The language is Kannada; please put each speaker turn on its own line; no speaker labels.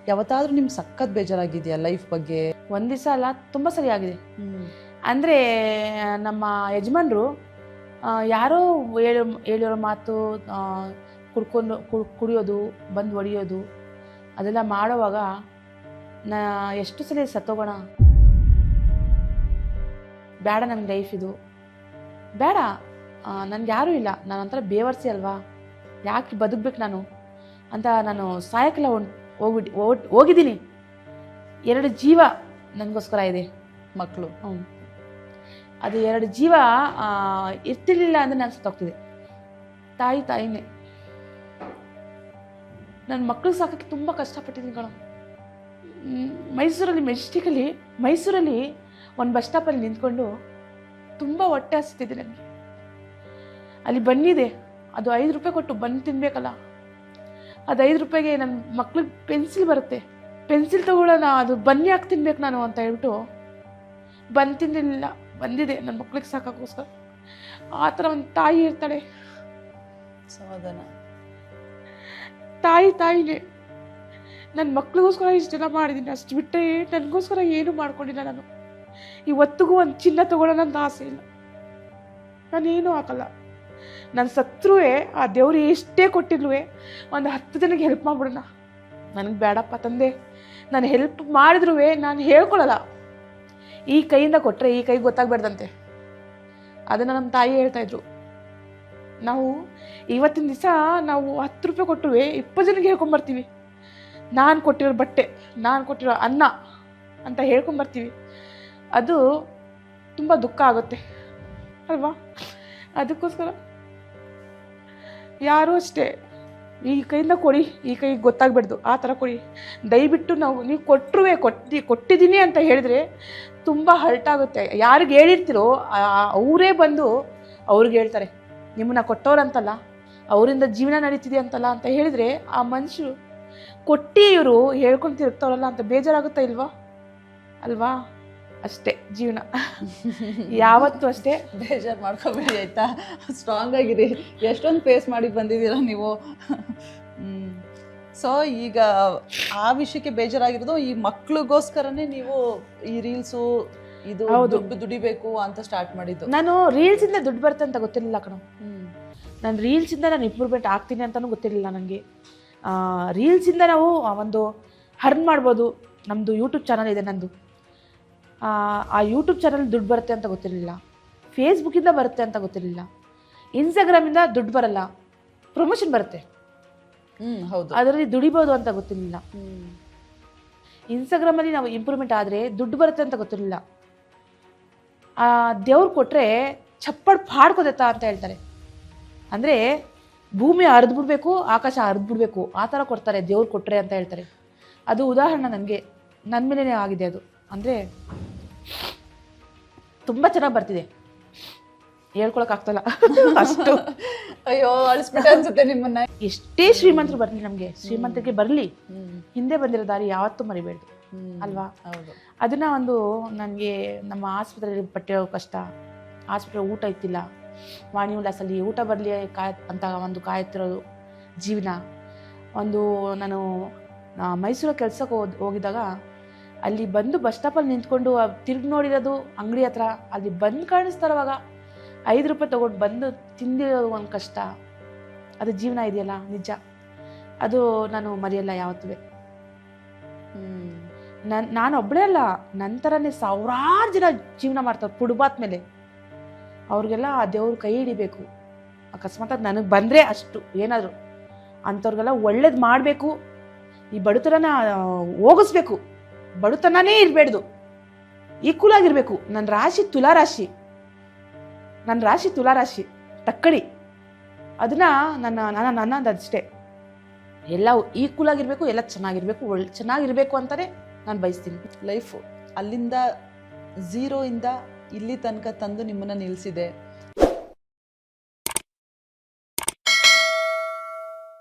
ಯಾವತ್ತಾದ್ರೂ ನಿಮ್ಗೆ ಸಖತ್ ಬೇಜಾರಾಗಿದೆಯಾ ಲೈಫ್ ಬಗ್ಗೆ?
ಒಂದು ದಿವಸ ಅಲ್ಲ, ತುಂಬ ಸರಿ ಆಗಿದೆ. ಅಂದರೆ ನಮ್ಮ ಯಜಮಾನ್ರು ಯಾರೋ ಹೇಳಿರೋ ಮಾತು ಕುಡಿಯೋದು, ಬಂದು ಹೊಡಿಯೋದು ಅದೆಲ್ಲ ಮಾಡೋವಾಗ ಎಷ್ಟು ಸಲ ಸತ್ತೋಗೋಣ, ಬೇಡ ನನಗೆ ಲೈಫ್ ಇದು ಬೇಡ, ನನಗೆ ಯಾರೂ ಇಲ್ಲ, ನಾನು ಒಂಥರ ಬೇವರ್ಸಿ ಅಲ್ವಾ, ಯಾಕೆ ಬದುಕಬೇಕು ನಾನು ಅಂತ ನಾನು ಸಾಯಕ್ಕೆಲ್ಲ ಹೋಗಿದ್ದೀನಿ. 2 ಜೀವ ನನಗೋಸ್ಕರ ಇದೆ,
ಮಕ್ಕಳು.
ಅದು 2 ಜೀವ ಇರ್ತಿರ್ಲಿಲ್ಲ ಅಂದರೆ ನಾನು ಸತ್ತೋಗ್ತಿದೆ. ತಾಯಿನೇ. ನನ್ನ ಮಕ್ಕಳು ಸಾಕೋಕ್ಕೆ ತುಂಬ ಕಷ್ಟಪಟ್ಟಿದ್ದೀನಿ ಕಣೋ. ಮೈಸೂರಲ್ಲಿ ಒಂದು ಬಸ್ ಸ್ಟಾಪಲ್ಲಿ ನಿಂತ್ಕೊಂಡು ತುಂಬ ಹೊಟ್ಟೆ ಹಸಿತಿದೆ ನನಗೆ. ಅಲ್ಲಿ ಬನ್ನಿದೆ, ಅದು 5 ರೂಪಾಯಿ ಕೊಟ್ಟು ಬನ್ನಿ ತಿನ್ಬೇಕಲ್ಲ, ಅದು 5 ರೂಪಾಯಿಗೆ ನನ್ನ ಮಕ್ಳಿಗೆ ಪೆನ್ಸಿಲ್ ಬರುತ್ತೆ, ಪೆನ್ಸಿಲ್ ತಗೊಳ್ಳೋಣ, ಅದು ಬನ್ನಿ ಹಾಕಿ ತಿನ್ಬೇಕು ನಾನು ಅಂತ ಹೇಳ್ಬಿಟ್ಟು ಬನ್ನಿ ತಿನ್ನಲಿಲ್ಲ. ಬಂದಿದೆ ನನ್ನ ಮಕ್ಳಿಗೆ ಸಾಕೋಕ್ಕೋಸ್ಕರ. ಆ ಥರ ಒಂದು ತಾಯಿ ಇರ್ತಾಳೆ,
ಸಮಾಧಾನ.
ತಾಯಿನೇ. ನನ್ನ ಮಕ್ಳಿಗೋಸ್ಕರ ಇಷ್ಟೆಲ್ಲ ಮಾಡಿದ್ದೀನಿ, ಅಷ್ಟು ಬಿಟ್ಟರೆ ನನಗೋಸ್ಕರ ಏನೂ ಮಾಡ್ಕೊಂಡಿಲ್ಲ ನಾನು. ಇವತ್ತಿಗೂ ಒಂದು ಚಿನ್ನ ತಗೊಳ್ಳೋಣ ಅಂತ ಆಸೆ ಇಲ್ಲ, ನಾನೇನೂ ಹಾಕಲ್ಲ. ನಾನು ಸತ್ರೂ ಆ ದೇವ್ರು ಎಷ್ಟೇ ಕೊಟ್ಟಿಲ್ವೇ ಒಂದು 10 ಜನಕ್ಕೆ ಹೆಲ್ಪ್ ಮಾಡ್ಬಿಡೋಣ. ನನಗೆ ಬೇಡಪ್ಪ ತಂದೆ, ನಾನು ಹೆಲ್ಪ್ ಮಾಡಿದ್ರೂ ನಾನು ಹೇಳ್ಕೊಳ್ಳಲ್ಲ. ಈ ಕೈಯಿಂದ ಕೊಟ್ಟರೆ ಈ ಕೈಗೆ ಗೊತ್ತಾಗ್ಬೇಡ್ದಂತೆ, ಅದನ್ನು ನಮ್ಮ ತಾಯಿ ಹೇಳ್ತಾಯಿದ್ರು. ನಾವು ಇವತ್ತಿನ ದಿವಸ ನಾವು 10 ರೂಪಾಯಿ ಕೊಟ್ಟರು 20 ಜನಕ್ಕೆ ಹೇಳ್ಕೊಂಬರ್ತೀವಿ, ನಾನು ಕೊಟ್ಟಿರೋ ಬಟ್ಟೆ, ನಾನು ಕೊಟ್ಟಿರೋ ಅನ್ನ ಅಂತ ಹೇಳ್ಕೊಂಬರ್ತೀವಿ. ಅದು ತುಂಬ ದುಃಖ ಆಗುತ್ತೆ ಅಲ್ವಾ? ಅದಕ್ಕೋಸ್ಕರ ಯಾರೂ ಅಷ್ಟೇ ಈ ಕೈಯಿಂದ ಕೊಡಿ, ಈ ಕೈಗೆ ಗೊತ್ತಾಗ್ಬಿಡ್ದು, ಆ ಥರ ಕೊಡಿ ದಯವಿಟ್ಟು. ನೀವು ಕೊಟ್ಟಿದ್ದೀನಿ ಅಂತ ಹೇಳಿದ್ರೆ ತುಂಬ ಹರ್ಟ್ ಆಗುತ್ತೆ. ಯಾರಿಗೆ ಹೇಳಿರ್ತೀರೋ ಅವರೇ ಬಂದು ಅವ್ರಿಗೆ ಹೇಳ್ತಾರೆ, ನಿಮ್ಮನ್ನ ಕೊಟ್ಟವ್ರಂತಲ್ಲ, ಅವರಿಂದ ಜೀವನ ನಡೀತಿದೆ ಅಂತಲ್ಲ ಅಂತ ಹೇಳಿದರೆ ಆ ಮನುಷ್ಯರು ಕೊಟ್ಟು ಇವರು ಹೇಳ್ಕೊಂಡು ತಿರುಗ್ತಾವ್ರಲ್ಲ ಅಂತ ಬೇಜಾರಾಗುತ್ತಾ ಅಲ್ವಾ? ಅಷ್ಟೇ ಜೀವನ. ಯಾವತ್ತೂ ಅಷ್ಟೇ
ಬೇಜಾರು ಮಾಡ್ಕೋಬೇಡಿ ಆಯ್ತಾ, ಸ್ಟ್ರಾಂಗ್ ಆಗಿರಿ. ಎಷ್ಟೊಂದು ಫೇಸ್ ಮಾಡಿ ಬಂದಿದ್ದೀರಾ ನೀವು. ಸೊ ಈಗ ಆ ವಿಷಯಕ್ಕೆ ಬೇಜಾರಾಗಿರೋದು, ಈ ಮಕ್ಳಿಗೋಸ್ಕರನೇ ನೀವು ಈ ರೀಲ್ಸು ಇದು ದುಡಿಬೇಕು ಅಂತ ಸ್ಟಾರ್ಟ್ ಮಾಡಿದ್ದು.
ನಾನು ರೀಲ್ಸಿಂದ ದುಡ್ಡು ಬರುತ್ತೆ ಅಂತ ಗೊತ್ತಿರಲಿಲ್ಲ ಕಣೋ. ನಾನು ರೀಲ್ಸಿಂದ ನಾನು ಇಂಪ್ರೂವ್ಮೆಂಟ್ ಆಗ್ತೀನಿ ಅಂತಲೂ ಗೊತ್ತಿರಲಿಲ್ಲ ನನಗೆ. ರೀಲ್ಸಿಂದ ನಾವು ಒಂದು ಅರ್ನ್ ಮಾಡ್ಬೋದು. ನಮ್ಮದು ಯೂಟ್ಯೂಬ್ ಚಾನಲ್ ಇದೆ ನಂದು, ಆ ಯೂಟ್ಯೂಬ್ ಚಾನಲ್ ದುಡ್ಡು ಬರುತ್ತೆ ಅಂತ ಗೊತ್ತಿರಲಿಲ್ಲ. ಫೇಸ್ಬುಕ್ಕಿಂದ ಬರುತ್ತೆ ಅಂತ ಗೊತ್ತಿರಲಿಲ್ಲ. ಇನ್ಸ್ಟಾಗ್ರಾಮಿಂದ ದುಡ್ಡು ಬರಲ್ಲ, ಪ್ರಮೋಷನ್ ಬರುತ್ತೆ,
ಹೌದು,
ಅದರಲ್ಲಿ ದುಡಿಬೋದು ಅಂತ ಗೊತ್ತಿರಲಿಲ್ಲ. ಇನ್ಸ್ಟಾಗ್ರಾಮಲ್ಲಿ ನಾವು ಇಂಪ್ರೂವ್ಮೆಂಟ್ ಆದರೆ ದುಡ್ಡು ಬರುತ್ತೆ ಅಂತ ಗೊತ್ತಿರಲಿಲ್ಲ. ದೇವ್ರು ಕೊಟ್ಟರೆ ಚಪ್ಪಡ್ ಪಾಡ್ಕೋದೆತ್ತಾ ಅಂತ ಹೇಳ್ತಾರೆ. ಅಂದರೆ ಭೂಮಿ ಹರಿದ್ಬಿಡ್ಬೇಕು, ಆಕಾಶ ಹರಿದ್ಬಿಡ್ಬೇಕು, ಆ ಥರ ಕೊಡ್ತಾರೆ ದೇವ್ರು ಕೊಟ್ಟರೆ ಅಂತ ಹೇಳ್ತಾರೆ. ಅದು ಉದಾಹರಣೆ ನನಗೆ, ನನ್ನ ಮೇಲೇ ಆಗಿದೆ ಅದು. ಅಂದರೆ ತುಂಬ ಚೆನ್ನಾಗಿ ಬರ್ತಿದೆ, ಹೇಳ್ಕೊಳಕ್ಕಾಗ್ತಲ್ಲ ಅಷ್ಟು.
ಅಯ್ಯೋ ಅಳಿಸ್ಬಿಟ್ಟೆ ಅನ್ಸುತ್ತೆ ನಿಮ್ಮನ್ನ.
ಎಷ್ಟೇ ಶ್ರೀಮಂತರು ಬರಲಿ, ನಮಗೆ ಶ್ರೀಮಂತರಿಗೆ ಬರಲಿ, ಹಿಂದೆ ಬಂದಿರೋ ದಾರಿ ಯಾವತ್ತೂ ಮರಿಬೇಡ್ದು ಅಲ್ವಾ?
ಹೌದು.
ಅದನ್ನ ಒಂದು ನನಗೆ ನಮ್ಮ ಆಸ್ಪತ್ರೆಯಲ್ಲಿ ಪಟ್ಟಿರೋ ಕಷ್ಟ, ಆಸ್ಪತ್ರೆ ಊಟ ಇತ್ತಿಲ್ಲ, ವಾಣಿ ಉಲ್ಲಾಸಲ್ಲಿ ಊಟ ಬರಲಿ ಅಂತ ಒಂದು ಕಾಯುತ್ತಿರೋದು ಜೀವನ. ನಾನು ಮೈಸೂರು ಕೆಲಸಕ್ಕೆ ಹೋಗಿದಾಗ ಅಲ್ಲಿ ಬಂದು ಬಸ್ ಸ್ಟಾಪಲ್ಲಿ ನಿಂತ್ಕೊಂಡು ತಿರುಗಿ ನೋಡಿರೋದು ಅಂಗಡಿ ಹತ್ರ, ಅಲ್ಲಿ ಬಂದು ಕಾಣಿಸ್ತಾರವಾಗ 5 ರೂಪಾಯಿ ತೊಗೊಂಡು ಬಂದು ತಿಂದಿರೋದು ಒಂದು ಕಷ್ಟ. ಅದು ಜೀವನ ಇದೆಯಲ್ಲ, ನಿಜ. ಅದು ನಾನು ಮರೆಯಲ್ಲ ಯಾವತ್ತೂ. ನಾನು ಒಬ್ಬಳೇ ಅಲ್ಲ, ನಂತರನೇ ಸಾವಿರಾರು ಜನ ಜೀವನ ಮಾಡ್ತಾರೆ ಫುಟ್ಪಾತ್ ಮೇಲೆ. ಅವ್ರಿಗೆಲ್ಲ ಆ ದೇವ್ರ ಕೈ ಹಿಡಿಬೇಕು. ಅಕಸ್ಮಾತ್ ನನಗೆ ಬಂದರೆ ಅಷ್ಟು ಏನಾದರೂ ಅಂಥವ್ರಿಗೆಲ್ಲ ಒಳ್ಳೇದು ಮಾಡಬೇಕು. ಈ ಬಡತನ ಹೋಗಿಸ್ಬೇಕು, ಬಡತನನೇ ಇರಬೇಡ್ದು, ಈಕ್ವಲ್ ಆಗಿರಬೇಕು. ನನ್ನ ರಾಶಿ ತುಲಾರಾಶಿ ತಕ್ಕಡಿ, ಅದನ್ನು ನನ್ನದು ಅಷ್ಟೇ. ಎಲ್ಲ ಈಕ್ವಲ್ ಆಗಿರಬೇಕು, ಎಲ್ಲ ಚೆನ್ನಾಗಿರಬೇಕು, ಚೆನ್ನಾಗಿರಬೇಕು ಅಂತಲೇ ನಾನು ಬಯಸ್ತೀನಿ.
ಲೈಫು ಅಲ್ಲಿಂದ 0 ಇಂದ ಇಲ್ಲಿ ತನಕ ತಂದು ನಿಮ್ಮನ್ನು ನಿಲ್ಲಿಸಿದೆ.